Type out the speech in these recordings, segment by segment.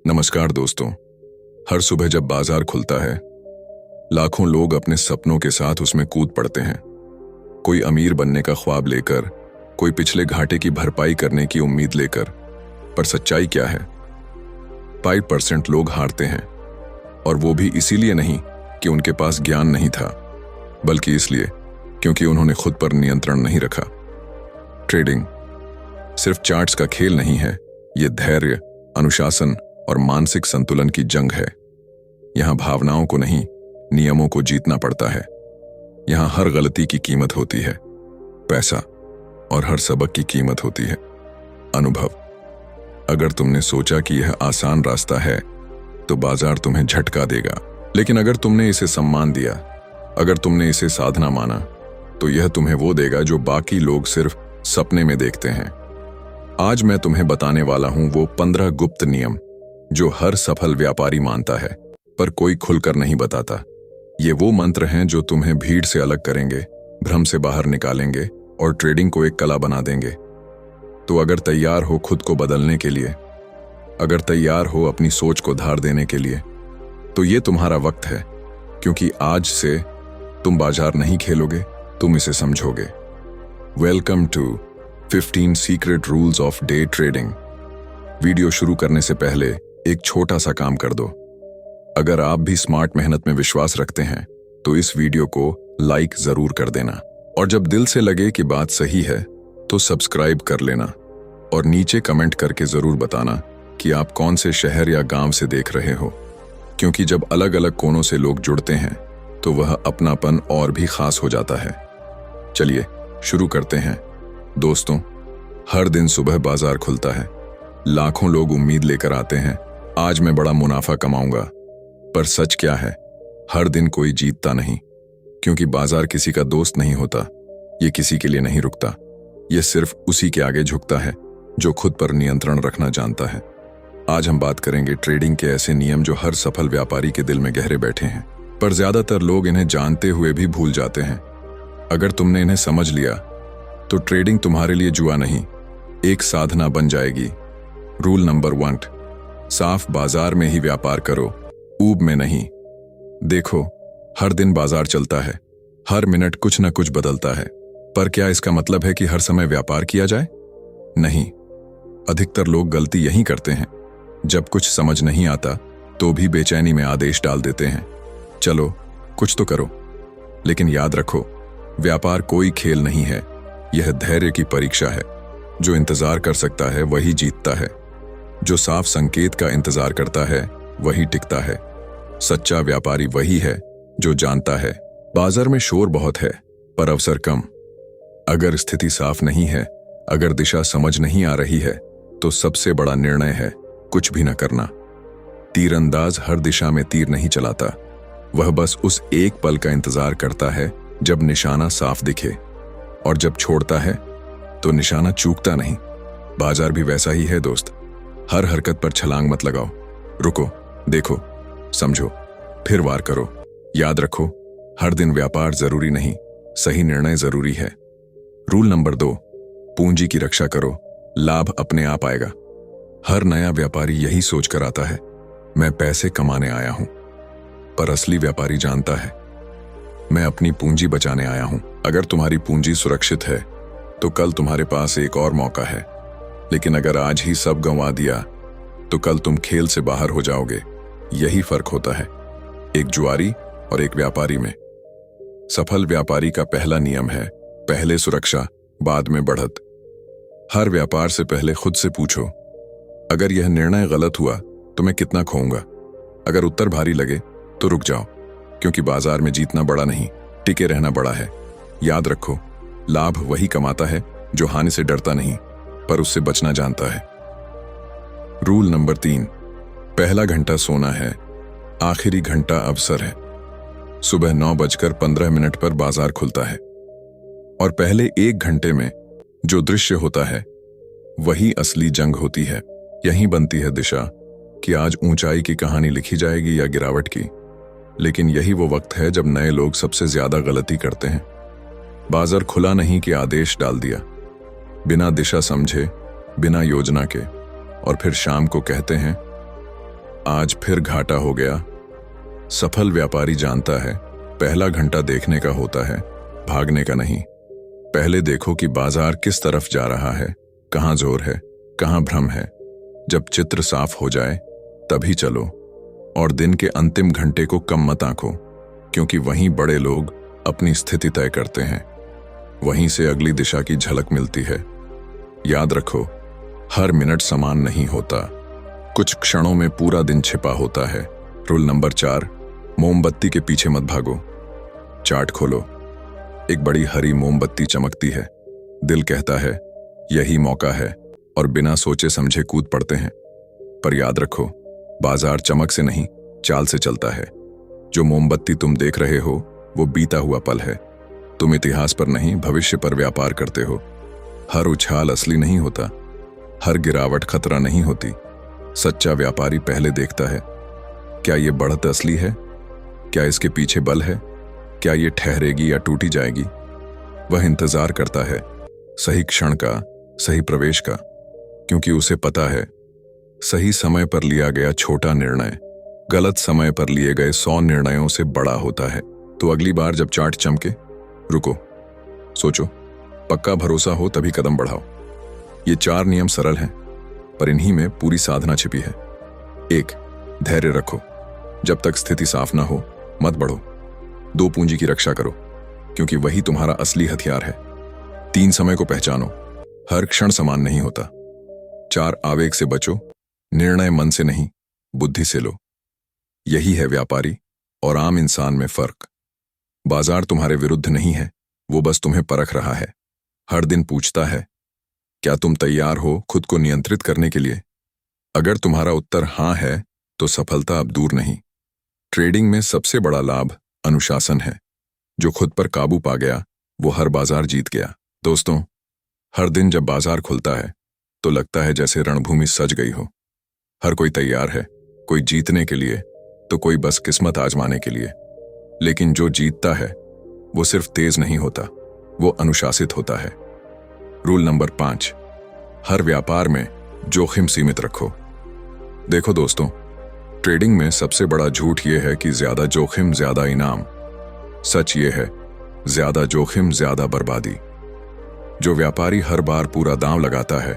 नमस्कार दोस्तों। हर सुबह जब बाजार खुलता है, लाखों लोग अपने सपनों के साथ उसमें कूद पड़ते हैं। कोई अमीर बनने का ख्वाब लेकर, कोई पिछले घाटे की भरपाई करने की उम्मीद लेकर। पर सच्चाई क्या है? 5% लोग हारते हैं, और वो भी इसीलिए नहीं कि उनके पास ज्ञान नहीं था, बल्कि इसलिए क्योंकि उन्होंने खुद पर नियंत्रण नहीं रखा। ट्रेडिंग सिर्फ चार्ट्स का खेल नहीं है, ये धैर्य, अनुशासन और मानसिक संतुलन की जंग है। यहां भावनाओं को नहीं, नियमों को जीतना पड़ता है। यहां हर गलती की कीमत होती है पैसा, और हर सबक की कीमत होती है अनुभव। अगर तुमने सोचा कि यह आसान रास्ता है, तो बाजार तुम्हें झटका देगा। लेकिन अगर तुमने इसे सम्मान दिया, अगर तुमने इसे साधना माना, तो यह तुम्हें वो देगा जो बाकी लोग सिर्फ सपने में देखते हैं। आज मैं तुम्हें बताने वाला हूं वो 15 गुप्त नियम जो हर सफल व्यापारी मानता है, पर कोई खुलकर नहीं बताता। ये वो मंत्र हैं जो तुम्हें भीड़ से अलग करेंगे, भ्रम से बाहर निकालेंगे और ट्रेडिंग को एक कला बना देंगे। तो अगर तैयार हो खुद को बदलने के लिए, अगर तैयार हो अपनी सोच को धार देने के लिए, तो ये तुम्हारा वक्त है। क्योंकि आज से तुम बाजार नहीं खेलोगे, तुम इसे समझोगे। Welcome to 15 secret rules of day trading. Video शुरू करने से पहले एक छोटा सा काम कर दो। अगर आप भी स्मार्ट मेहनत में विश्वास रखते हैं, तो इस वीडियो को लाइक जरूर कर देना, और जब दिल से लगे कि बात सही है, तो सब्सक्राइब कर लेना, और नीचे कमेंट करके जरूर बताना कि आप कौन से शहर या गांव से देख रहे हो। क्योंकि जब अलग अलग कोनों से लोग जुड़ते हैं, तो वह अपनापन और भी खास हो जाता है। चलिए शुरू करते हैं। दोस्तों, हर दिन सुबह बाजार खुलता है, लाखों लोग उम्मीद लेकर आते हैं, आज मैं बड़ा मुनाफा कमाऊंगा। पर सच क्या है? हर दिन कोई जीतता नहीं, क्योंकि बाजार किसी का दोस्त नहीं होता। ये किसी के लिए नहीं रुकता, ये सिर्फ उसी के आगे झुकता है जो खुद पर नियंत्रण रखना जानता है। आज हम बात करेंगे ट्रेडिंग के ऐसे नियम जो हर सफल व्यापारी के दिल में गहरे बैठे हैं, पर ज्यादातर लोग इन्हें जानते हुए भी भूल जाते हैं। अगर तुमने इन्हें समझ लिया, तो ट्रेडिंग तुम्हारे लिए जुआ नहीं, एक साधना बन जाएगी। रूल नंबर 1, साफ बाजार में ही व्यापार करो, ऊब में नहीं। देखो, हर दिन बाजार चलता है, हर मिनट कुछ न कुछ बदलता है, पर क्या इसका मतलब है कि हर समय व्यापार किया जाए? नहीं। अधिकतर लोग गलती यही करते हैं, जब कुछ समझ नहीं आता तो भी बेचैनी में आदेश डाल देते हैं, चलो कुछ तो करो। लेकिन याद रखो, व्यापार कोई खेल नहीं है, यह धैर्य की परीक्षा है। जो इंतजार कर सकता है वही जीतता है, जो साफ संकेत का इंतजार करता है वही टिकता है। सच्चा व्यापारी वही है जो जानता है बाजार में शोर बहुत है, पर अवसर कम। अगर स्थिति साफ नहीं है, अगर दिशा समझ नहीं आ रही है, तो सबसे बड़ा निर्णय है कुछ भी न करना। तीरंदाज हर दिशा में तीर नहीं चलाता, वह बस उस एक पल का इंतजार करता है जब निशाना साफ दिखे, और जब छोड़ता है तो निशाना चूकता नहीं। बाजार भी वैसा ही है दोस्त। हर हरकत पर छलांग मत लगाओ, रुको, देखो, समझो, फिर वार करो। याद रखो, हर दिन व्यापार जरूरी नहीं, सही निर्णय जरूरी है। रूल नंबर 2, पूंजी की रक्षा करो, लाभ अपने आप आएगा। हर नया व्यापारी यही सोचकर आता है, मैं पैसे कमाने आया हूं, पर असली व्यापारी जानता है, मैं अपनी पूंजी बचाने आया हूं। अगर तुम्हारी पूंजी सुरक्षित है, तो कल तुम्हारे पास एक और मौका है। लेकिन अगर आज ही सब गंवा दिया, तो कल तुम खेल से बाहर हो जाओगे। यही फर्क होता है एक जुआरी और एक व्यापारी में। सफल व्यापारी का पहला नियम है, पहले सुरक्षा, बाद में बढ़त। हर व्यापार से पहले खुद से पूछो, अगर यह निर्णय गलत हुआ तो मैं कितना खोऊंगा? अगर उत्तर भारी लगे तो रुक जाओ, क्योंकि बाजार में जीतना बड़ा नहीं, टिके रहना बड़ा है। याद रखो, लाभ वही कमाता है जो हानि से डरता नहीं, पर उससे बचना जानता है। रूल नंबर 3, पहला घंटा सोना है, आखिरी घंटा अवसर है। सुबह 9:15 पर बाजार खुलता है, और पहले 1 घंटे में जो दृश्य होता है वही असली जंग होती है। यहीं बनती है दिशा कि आज ऊंचाई की कहानी लिखी जाएगी या गिरावट की। लेकिन यही वो वक्त है जब नए लोग सबसे ज्यादा गलती करते हैं। बाजार खुला नहीं कि आदेश डाल दिया, बिना दिशा समझे, बिना योजना के, और फिर शाम को कहते हैं आज फिर घाटा हो गया। सफल व्यापारी जानता है, पहला घंटा देखने का होता है, भागने का नहीं। पहले देखो कि बाजार किस तरफ जा रहा है, कहाँ जोर है, कहाँ भ्रम है। जब चित्र साफ हो जाए तभी चलो। और दिन के अंतिम घंटे को कम मत आंको, क्योंकि वहीं बड़े लोग अपनी स्थिति तय करते हैं। वहीं से अगली दिशा की झलक मिलती है। याद रखो, हर मिनट समान नहीं होता, कुछ क्षणों में पूरा दिन छिपा होता है। रूल नंबर 4, मोमबत्ती के पीछे मत भागो। चार्ट खोलो, एक बड़ी हरी मोमबत्ती चमकती है। दिल कहता है यही मौका है, और बिना सोचे समझे कूद पड़ते हैं। पर याद रखो, बाजार चमक से नहीं, चाल से चलता है। जो मोमबत्ती तुम देख रहे हो वो बीता हुआ पल है। तुम इतिहास पर नहीं, भविष्य पर व्यापार करते हो। हर उछाल असली नहीं होता, हर गिरावट खतरा नहीं होती। सच्चा व्यापारी पहले देखता है, क्या ये बढ़त असली है, क्या इसके पीछे बल है, क्या ये ठहरेगी या टूटी जाएगी। वह इंतजार करता है सही क्षण का, सही प्रवेश का, क्योंकि उसे पता है सही समय पर लिया गया छोटा निर्णय गलत समय पर लिए गए 100 निर्णयों से बड़ा होता है। तो अगली बार जब चार्ट चमके, रुको, सोचो, पक्का भरोसा हो तभी कदम बढ़ाओ। ये 4 नियम सरल हैं, पर इन्हीं में पूरी साधना छिपी है। 1, धैर्य रखो, जब तक स्थिति साफ ना हो मत बढ़ो। 2, पूंजी की रक्षा करो, क्योंकि वही तुम्हारा असली हथियार है। 3, समय को पहचानो, हर क्षण समान नहीं होता। 4, आवेग से बचो, निर्णय मन से नहीं, बुद्धि से लो। यही है व्यापारी और आम इंसान में फर्क। बाजार तुम्हारे विरुद्ध नहीं है, वो बस तुम्हें परख रहा है। हर दिन पूछता है, क्या तुम तैयार हो खुद को नियंत्रित करने के लिए? अगर तुम्हारा उत्तर हां है, तो सफलता अब दूर नहीं। ट्रेडिंग में सबसे बड़ा लाभ अनुशासन है। जो खुद पर काबू पा गया, वो हर बाजार जीत गया। दोस्तों, हर दिन जब बाजार खुलता है तो लगता है जैसे रणभूमि सज गई हो। हर कोई तैयार है, कोई जीतने के लिए तो कोई बस किस्मत आजमाने के लिए। लेकिन जो जीतता है वो सिर्फ तेज नहीं होता, वो अनुशासित होता है। रूल नंबर 5, हर व्यापार में जोखिम सीमित रखो। देखो दोस्तों, ट्रेडिंग में सबसे बड़ा झूठ यह है कि ज्यादा जोखिम ज्यादा इनाम। सच ये है, ज्यादा जोखिम ज्यादा बर्बादी। जो व्यापारी हर बार पूरा दांव लगाता है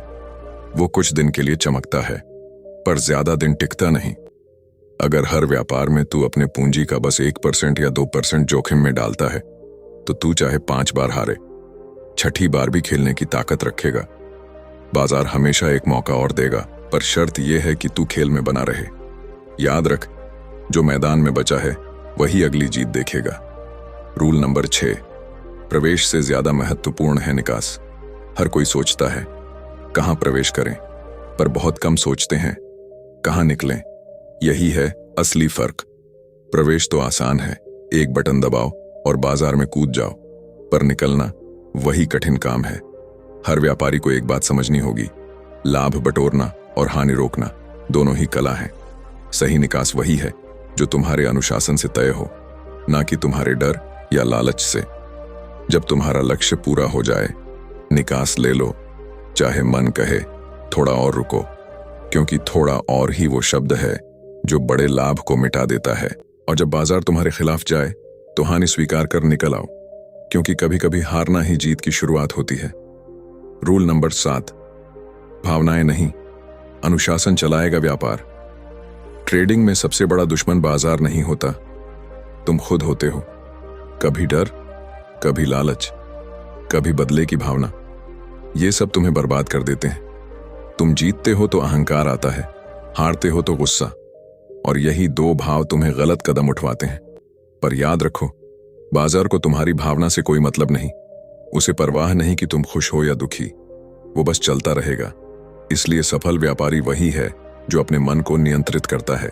वो कुछ दिन के लिए चमकता है, पर ज्यादा दिन टिकता नहीं। अगर हर व्यापार में तू अपने पूंजी का बस 1% या 2% जोखिम में डालता है, तो तू चाहे 5 बार हारे, 6ठी बार भी खेलने की ताकत रखेगा। बाजार हमेशा एक मौका और देगा, पर शर्त यह है कि तू खेल में बना रहे। याद रख, जो मैदान में बचा है वही अगली जीत देखेगा। रूल नंबर 6, प्रवेश से ज्यादा महत्वपूर्ण है निकास। हर कोई सोचता है कहां प्रवेश करें, पर बहुत कम सोचते हैं कहां निकलें। यही है असली फर्क। प्रवेश तो आसान है, एक बटन दबाओ और बाजार में कूद जाओ, पर निकलना वही कठिन काम है। हर व्यापारी को एक बात समझनी होगी, लाभ बटोरना और हानि रोकना दोनों ही कला है। सही निकास वही है जो तुम्हारे अनुशासन से तय हो, ना कि तुम्हारे डर या लालच से। जब तुम्हारा लक्ष्य पूरा हो जाए, निकास ले लो, चाहे मन कहे थोड़ा और रुको, क्योंकि थोड़ा और ही वो शब्द है जो बड़े लाभ को मिटा देता है। और जब बाजार तुम्हारे खिलाफ जाए तो हानि स्वीकार कर निकल आओ, क्योंकि कभी कभी हारना ही जीत की शुरुआत होती है। रूल नंबर 7, भावनाएं नहीं, अनुशासन चलाएगा व्यापार। ट्रेडिंग में सबसे बड़ा दुश्मन बाजार नहीं होता, तुम खुद होते हो। कभी डर, कभी लालच, कभी बदले की भावना, ये सब तुम्हें बर्बाद कर देते हैं। तुम जीतते हो तो अहंकार आता है, हारते हो तो गुस्सा, और यही 2 भाव तुम्हें गलत कदम उठवाते हैं। पर याद रखो, बाजार को तुम्हारी भावना से कोई मतलब नहीं। उसे परवाह नहीं कि तुम खुश हो या दुखी, वो बस चलता रहेगा। इसलिए सफल व्यापारी वही है जो अपने मन को नियंत्रित करता है।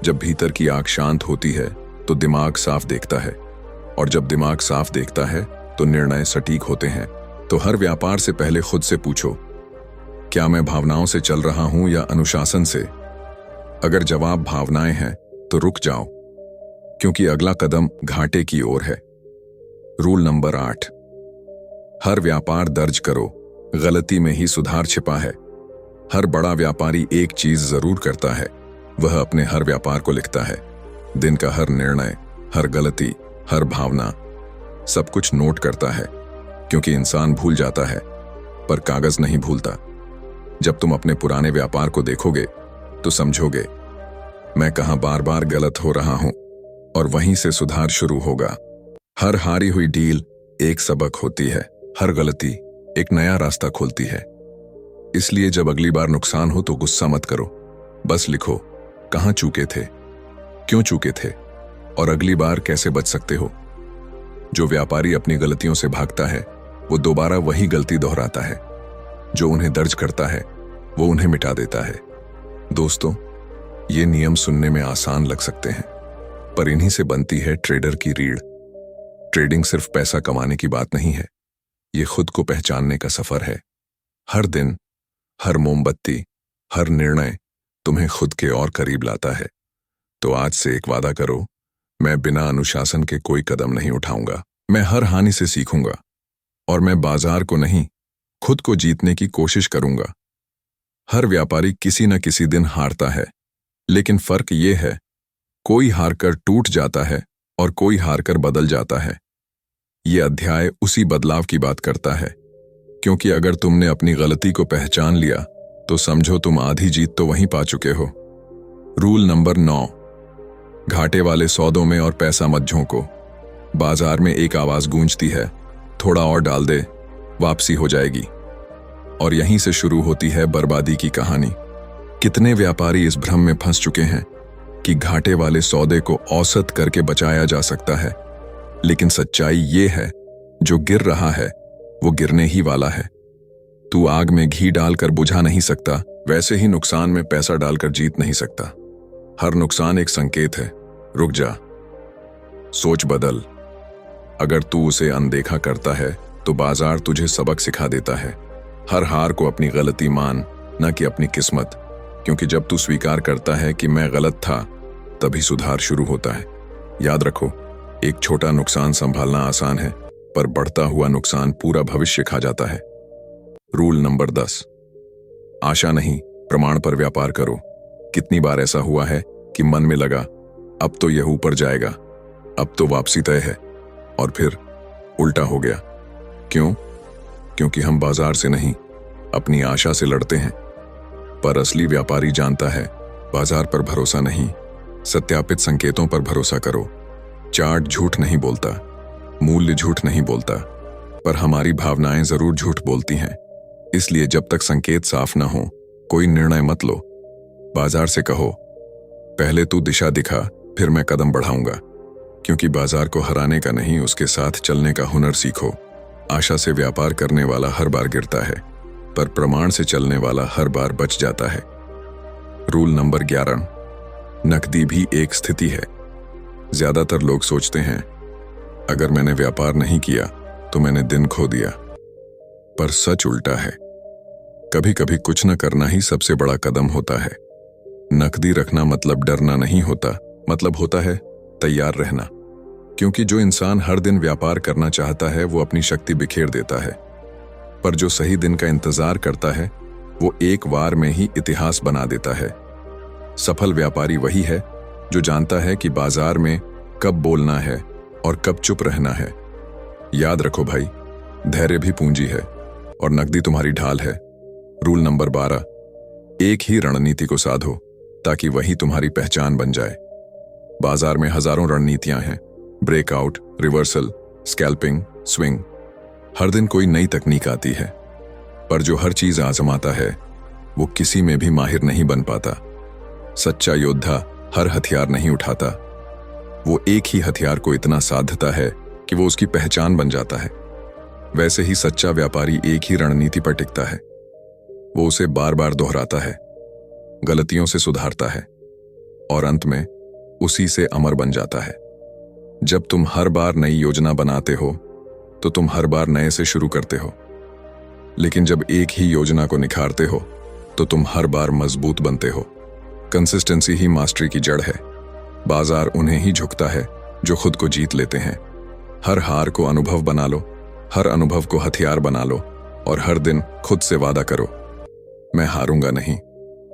जब भीतर की आंख शांत होती है तो दिमाग साफ देखता है, और जब दिमाग साफ देखता है तो निर्णय सटीक होते हैं। तो हर व्यापार से पहले खुद से पूछो, क्या मैं भावनाओं से चल रहा हूं या अनुशासन से? अगर जवाब भावनाएं हैं तो रुक जाओ, क्योंकि अगला कदम घाटे की ओर है। रूल नंबर 8, हर व्यापार दर्ज करो, गलती में ही सुधार छिपा है। हर बड़ा व्यापारी एक चीज जरूर करता है, वह अपने हर व्यापार को लिखता है, दिन का हर निर्णय, हर गलती, हर भावना, सब कुछ नोट करता है, क्योंकि इंसान भूल जाता है पर कागज नहीं भूलता। जब तुम अपने पुराने व्यापार को देखोगे तो समझोगे, मैं कहां बार बार गलत हो रहा हूं, और वहीं से सुधार शुरू होगा। हर हारी हुई डील एक सबक होती है, हर गलती एक नया रास्ता खोलती है। इसलिए जब अगली बार नुकसान हो तो गुस्सा मत करो, बस लिखो कहां चूके थे, क्यों चूके थे, और अगली बार कैसे बच सकते हो। जो व्यापारी अपनी गलतियों से भागता है वो दोबारा वही गलती दोहराता है। जो उन्हें दर्ज करता है वो उन्हें मिटा देता है। दोस्तों, ये नियम सुनने में आसान लग सकते हैं, पर इन्हीं से बनती है ट्रेडर की रीढ़। ट्रेडिंग सिर्फ पैसा कमाने की बात नहीं है, ये खुद को पहचानने का सफर है। हर दिन, हर मोमबत्ती, हर निर्णय तुम्हें खुद के और करीब लाता है। तो आज से एक वादा करो, मैं बिना अनुशासन के कोई कदम नहीं उठाऊंगा। मैं हर हानि से सीखूंगा, और मैं बाजार को नहीं, खुद को जीतने की कोशिश करूंगा। हर व्यापारी किसी न किसी दिन हारता है, लेकिन फर्क ये है, कोई हारकर टूट जाता है और कोई हारकर बदल जाता है। ये अध्याय उसी बदलाव की बात करता है, क्योंकि अगर तुमने अपनी गलती को पहचान लिया तो समझो तुम आधी जीत तो वहीं पा चुके हो। रूल नंबर 9, घाटे वाले सौदों में और पैसा मत झोंको। बाजार में एक आवाज गूंजती है, थोड़ा और डाल दे, वापसी हो जाएगी। और यहीं से शुरू होती है बर्बादी की कहानी। कितने व्यापारी इस भ्रम में फंस चुके हैं कि घाटे वाले सौदे को औसत करके बचाया जा सकता है, लेकिन सच्चाई ये है, जो गिर रहा है वो गिरने ही वाला है। तू आग में घी डालकर बुझा नहीं सकता, वैसे ही नुकसान में पैसा डालकर जीत नहीं सकता। हर नुकसान एक संकेत है, रुक जा, सोच बदल। अगर तू उसे अनदेखा करता है तो बाजार तुझे सबक सिखा देता है। हर हार को अपनी गलती मान, न कि अपनी किस्मत, क्योंकि जब तू स्वीकार करता है कि मैं गलत था, तभी सुधार शुरू होता है। याद रखो, एक छोटा नुकसान संभालना आसान है, पर बढ़ता हुआ नुकसान पूरा भविष्य खा जाता है। रूल नंबर 10, आशा नहीं, प्रमाण पर व्यापार करो। कितनी बार ऐसा हुआ है कि मन में लगा, अब तो यह ऊपर जाएगा, अब तो वापसी तय है, और फिर उल्टा हो गया। क्यों? क्योंकि हम बाजार से नहीं, अपनी आशा से लड़ते हैं। पर असली व्यापारी जानता है, बाजार पर भरोसा नहीं, सत्यापित संकेतों पर भरोसा करो। चार्ट झूठ नहीं बोलता, मूल्य झूठ नहीं बोलता, पर हमारी भावनाएं जरूर झूठ बोलती हैं। इसलिए जब तक संकेत साफ ना हो, कोई निर्णय मत लो। बाजार से कहो, पहले तू दिशा दिखा, फिर मैं कदम बढ़ाऊंगा। क्योंकि बाजार को हराने का नहीं, उसके साथ चलने का हुनर सीखो। आशा से व्यापार करने वाला हर बार गिरता है, पर प्रमाण से चलने वाला हर बार बच जाता है। रूल नंबर 11, नकदी भी एक स्थिति है। ज्यादातर लोग सोचते हैं, अगर मैंने व्यापार नहीं किया तो मैंने दिन खो दिया, पर सच उल्टा है। कभी कभी कुछ न करना ही सबसे बड़ा कदम होता है। नकदी रखना मतलब डरना नहीं होता, मतलब होता है तैयार रहना। क्योंकि जो इंसान हर दिन व्यापार करना चाहता है वो अपनी शक्ति बिखेर देता है, पर जो सही दिन का इंतजार करता है वो एक वार में ही इतिहास बना देता है। सफल व्यापारी वही है जो जानता है कि बाजार में कब बोलना है और कब चुप रहना है। याद रखो भाई, धैर्य भी पूंजी है और नकदी तुम्हारी ढाल है। रूल नंबर 12, एक ही रणनीति को साधो ताकि वही तुम्हारी पहचान बन जाए। बाजार में हजारों रणनीतियां हैं, ब्रेकआउट, रिवर्सल, स्कैल्पिंग, स्विंग। हर दिन कोई नई तकनीक आती है, पर जो हर चीज आजमाता है वो किसी में भी माहिर नहीं बन पाता। सच्चा योद्धा हर हथियार नहीं उठाता, वो एक ही हथियार को इतना साधता है कि वो उसकी पहचान बन जाता है। वैसे ही सच्चा व्यापारी एक ही रणनीति पर टिकता है, वो उसे बार बार दोहराता है, गलतियों से सुधारता है और अंत में उसी से अमर बन जाता है। जब तुम हर बार नई योजना बनाते हो तो तुम हर बार नए से शुरू करते हो, लेकिन जब एक ही योजना को निखारते हो तो तुम हर बार मजबूत बनते हो। कंसिस्टेंसी ही मास्टरी की जड़ है। बाजार उन्हें ही झुकता है जो खुद को जीत लेते हैं। हर हार को अनुभव बना लो, हर अनुभव को हथियार बना लो और हर दिन खुद से वादा करो, मैं हारूंगा नहीं,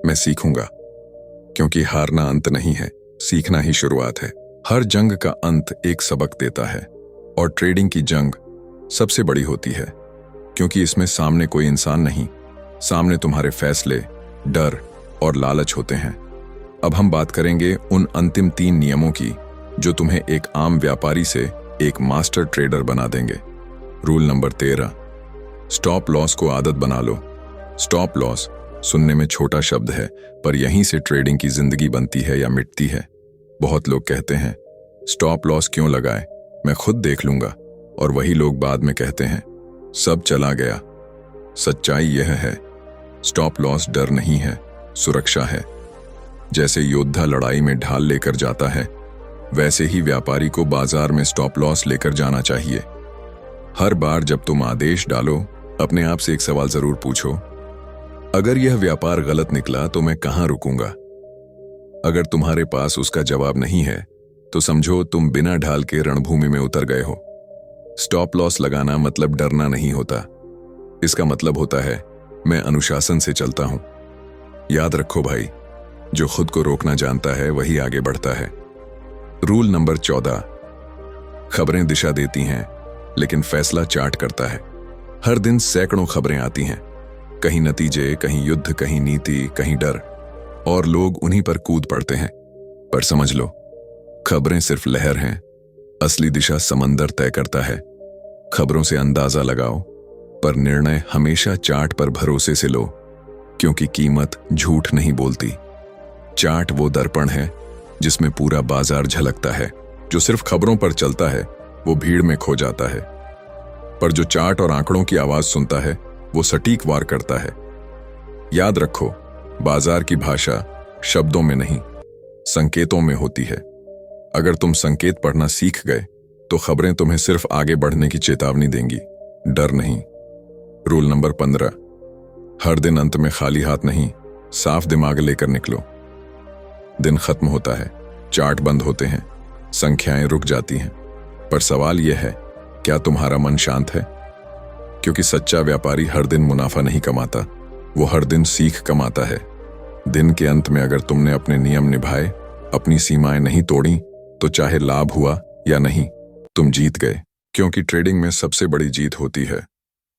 मैं सीखूंगा। क्योंकि हारना अंत नहीं है, सीखना ही शुरुआत है। हर जंग का अंत एक सबक देता है और ट्रेडिंग की जंग सबसे बड़ी होती है, क्योंकि इसमें सामने कोई इंसान नहीं, सामने तुम्हारे फैसले, डर और लालच होते हैं। अब हम बात करेंगे उन अंतिम 3 नियमों की जो तुम्हें एक आम व्यापारी से एक मास्टर ट्रेडर बना देंगे। रूल नंबर 13, स्टॉप लॉस को आदत बना लो। स्टॉप लॉस सुनने में छोटा शब्द है, पर यहीं से ट्रेडिंग की जिंदगी बनती है या मिटती है। बहुत लोग कहते हैं स्टॉप लॉस क्यों लगाए, मैं खुद देख लूंगा, और वही लोग बाद में कहते हैं सब चला गया। सच्चाई यह है, स्टॉप लॉस डर नहीं है, सुरक्षा है। जैसे योद्धा लड़ाई में ढाल लेकर जाता है, वैसे ही व्यापारी को बाजार में स्टॉप लॉस लेकर जाना चाहिए। हर बार जब तुम आदेश डालो, अपने आप से एक सवाल जरूर पूछो, अगर यह व्यापार गलत निकला तो मैं कहां रुकूंगा? अगर तुम्हारे पास उसका जवाब नहीं है तो समझो तुम बिना ढाल के रणभूमि में उतर गए हो। स्टॉप लॉस लगाना मतलब डरना नहीं होता, इसका मतलब होता है मैं अनुशासन से चलता हूं। याद रखो भाई, जो खुद को रोकना जानता है वही आगे बढ़ता है। रूल नंबर 14, खबरें दिशा देती हैं लेकिन फैसला चार्ट करता है। हर दिन सैकड़ों खबरें आती हैं, कहीं नतीजे, कहीं युद्ध, कहीं नीति, कहीं डर, और लोग उन्हीं पर कूद पड़ते हैं। पर समझ लो, खबरें सिर्फ लहर हैं, असली दिशा समंदर तय करता है। खबरों से अंदाजा लगाओ, पर निर्णय हमेशा चार्ट पर भरोसे से लो, क्योंकि कीमत झूठ नहीं बोलती। चार्ट वो दर्पण है जिसमें पूरा बाजार झलकता है। जो सिर्फ खबरों पर चलता है वो भीड़ में खो जाता है, पर जो चार्ट और आंकड़ों की आवाज सुनता है वो सटीक वार करता है। याद रखो, बाजार की भाषा शब्दों में नहीं, संकेतों में होती है। अगर तुम संकेत पढ़ना सीख गए तो खबरें तुम्हें सिर्फ आगे बढ़ने की चेतावनी देंगी, डर नहीं। रूल नंबर 15, हर दिन अंत में खाली हाथ नहीं, साफ दिमाग लेकर निकलो। दिन खत्म होता है, चार्ट बंद होते हैं, संख्याएं रुक जाती हैं, पर सवाल यह है, क्या तुम्हारा मन शांत है? क्योंकि सच्चा व्यापारी हर दिन मुनाफा नहीं कमाता, वो हर दिन सीख कमाता है। दिन के अंत में अगर तुमने अपने नियम निभाए, अपनी सीमाएं नहीं तोड़ी, तो चाहे लाभ हुआ या नहीं, तुम जीत गए। क्योंकि ट्रेडिंग में सबसे बड़ी जीत होती है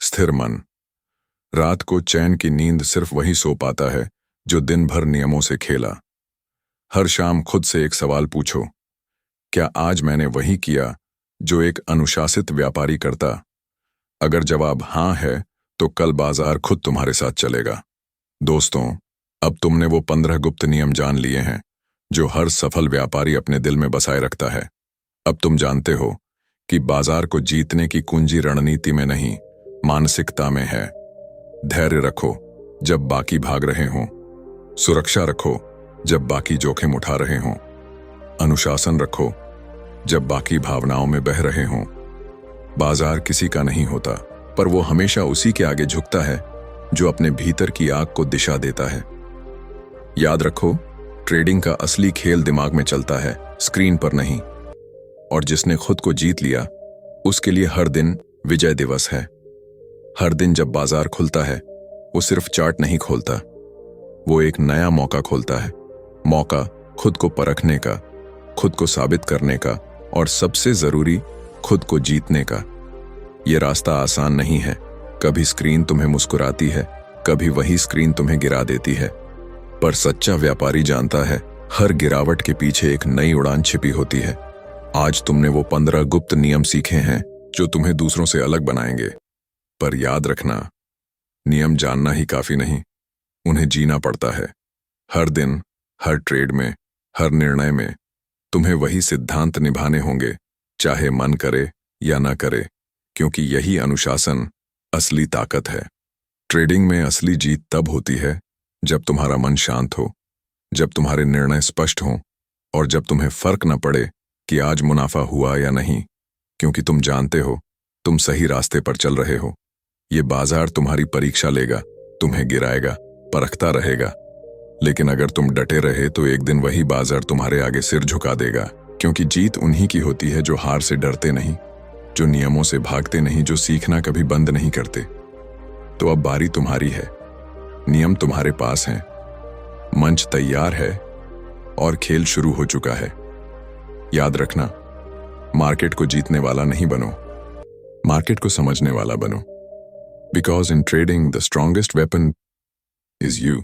स्थिर मन। रात को चैन की नींद सिर्फ वही सो पाता है जो दिन भर नियमों से खेला। हर शाम खुद से एक सवाल पूछो, क्या आज मैंने वही किया जो एक अनुशासित व्यापारी करता? अगर जवाब हां है तो कल बाजार खुद तुम्हारे साथ चलेगा। दोस्तों, अब तुमने वो 15 गुप्त नियम जान लिए हैं जो हर सफल व्यापारी अपने दिल में बसाए रखता है। अब तुम जानते हो कि बाजार को जीतने की कुंजी रणनीति में नहीं, मानसिकता में है। धैर्य रखो जब बाकी भाग रहे हों, सुरक्षा रखो जब बाकी जोखिम उठा रहे हों, अनुशासन रखो जब बाकी भावनाओं में बह रहे हों। बाजार किसी का नहीं होता, पर वो हमेशा उसी के आगे झुकता है जो अपने भीतर की आग को दिशा देता है। याद रखो, ट्रेडिंग का असली खेल दिमाग में चलता है, स्क्रीन पर नहीं। और जिसने खुद को जीत लिया, उसके लिए हर दिन विजय दिवस है। हर दिन जब बाजार खुलता है, वो सिर्फ चार्ट नहीं खोलता, वो एक नया मौका खोलता है। मौका खुद को परखने का, खुद को साबित करने का, और सबसे जरूरी, खुद को जीतने का। ये रास्ता आसान नहीं है। कभी स्क्रीन तुम्हें मुस्कुराती है, कभी वही स्क्रीन तुम्हें गिरा देती है, पर सच्चा व्यापारी जानता है हर गिरावट के पीछे एक नई उड़ान छिपी होती है। आज तुमने वो 15 गुप्त नियम सीखे हैं जो तुम्हें दूसरों से अलग बनाएंगे। पर याद रखना, नियम जानना ही काफी नहीं, उन्हें जीना पड़ता है। हर दिन, हर ट्रेड में, हर निर्णय में तुम्हें वही सिद्धांत निभाने होंगे, चाहे मन करे या ना करे, क्योंकि यही अनुशासन असली ताकत है। ट्रेडिंग में असली जीत तब होती है जब तुम्हारा मन शांत हो, जब तुम्हारे निर्णय स्पष्ट हों, और जब तुम्हें फर्क न पड़े कि आज मुनाफा हुआ या नहीं, क्योंकि तुम जानते हो तुम सही रास्ते पर चल रहे हो। ये बाजार तुम्हारी परीक्षा लेगा, तुम्हें गिराएगा, परखता रहेगा, लेकिन अगर तुम डटे रहे तो एक दिन वही बाजार तुम्हारे आगे सिर झुका देगा। क्योंकि जीत उन्हीं की होती है जो हार से डरते नहीं, जो नियमों से भागते नहीं, जो सीखना कभी बंद नहीं करते। तो अब बारी तुम्हारी है। नियम तुम्हारे पास हैं, मंच तैयार है, और खेल शुरू हो चुका है। याद रखना, मार्केट को जीतने वाला नहीं बनो, मार्केट को समझने वाला बनो। Because in trading the strongest weapon is you.